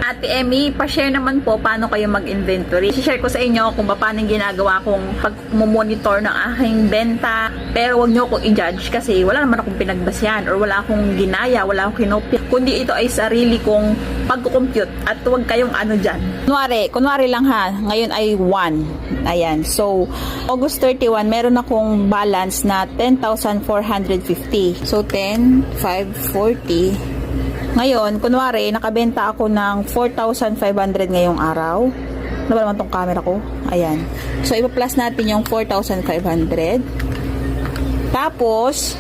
Ate Emmy, pa-share naman po paano kayo mag-inventory. I-share ko sa inyo kung paano yung ginagawa kong pag-monitor ng aking benta. Pero wag nyo akong i-judge kasi wala naman akong pinagbasyan or wala akong ginaya, wala akong kinopya. Kundi ito ay sarili kong pag-compute at huwag kayong ano dyan. Kunwari lang ha, ngayon ay 1. Ayan, so August 31, meron akong balance na 10,450. So 10,540. Ngayon, kunwari, nakabenta ako ng 4,500 ngayong araw. Ano ba naman tong camera ko? Ayan. So, ipa-plus natin yung 4,500. Tapos,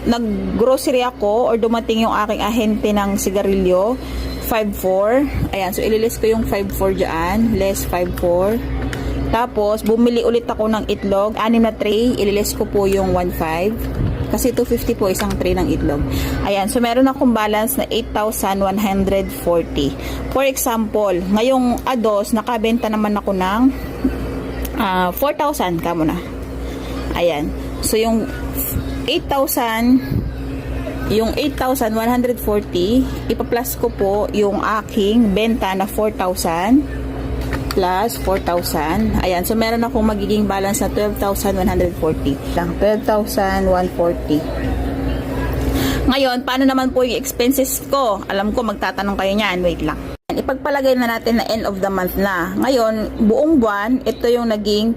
nag-grocery ako or dumating yung aking ahente ng sigarilyo, 5,400. Ayan. So, ililis ko yung 5,400 dyan. Less 5,400. Tapos, bumili ulit ako ng itlog. 6 na tray. Ililis ko po yung 1,500. Kasi 250 po isang tray ng itlog. Ayan, so meron akong balance na 8,140. For example, ngayong ados, nakabenta naman ako ng 4,000 kamo na. Ayan. So yung 8,140, ipa-plus ko po yung aking benta na 4,000 plus 4,000. Ayan. So, meron akong magiging balance na 12,140. Lang, 12,140. Ngayon, paano naman po yung expenses ko? Alam ko, magtatanong kayo niyan. Wait lang. Ipagpalagay na natin na end of the month na. Ngayon, buong buwan, ito yung naging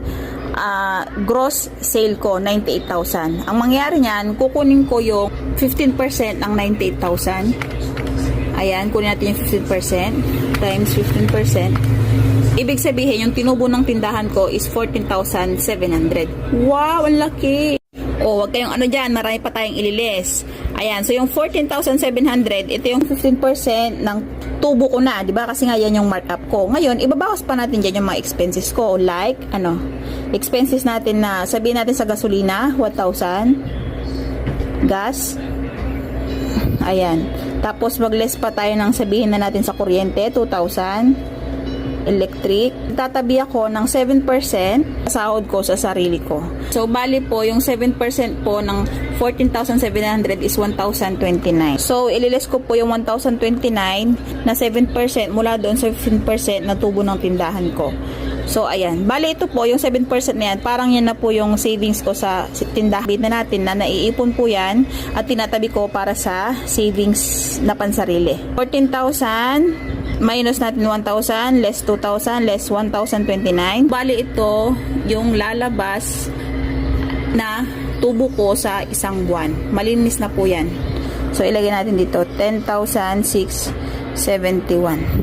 gross sale ko, 98,000. Ang mangyayari niyan, kukunin ko yung 15% ng 98,000. Ayan, kunin natin yung 15% times 15%. Ibig sabihin, yung tinubo ng tindahan ko is 14,700. Wow, ang laki! O, wag kayong ano dyan, marami pa tayong ililis. Ayan, so yung 14,700, ito yung 15% ng tubo ko na, di ba? Kasi nga yan yung markup ko. Ngayon, ibabawas pa natin dyan yung mga expenses ko. Like, expenses natin na, sabihin natin sa gasolina, 1,000. Gas. Ayan. Tapos, mag-less pa tayo ng sabihin na natin sa kuryente, 2,000. Electric. Tatabi ako ng 7% sahod ko sa sarili ko. So, bali po, yung 7% po ng 14,700 is 1,029. So, ililis ko po yung 1,029 na 7% mula doon sa 15% na tubo ng tindahan ko. So, ayan. Bali, ito po, yung 7% na yan, parang yan na po yung savings ko sa tindahan na natin na naiipon po yan at tinatabi ko para sa savings na pansarili. 14,000 minus natin 1,000, less 2,000, less 1,029. Bali ito yung lalabas na tubo ko sa isang buwan. Malinis na po yan. So, ilagay natin dito, 10,671.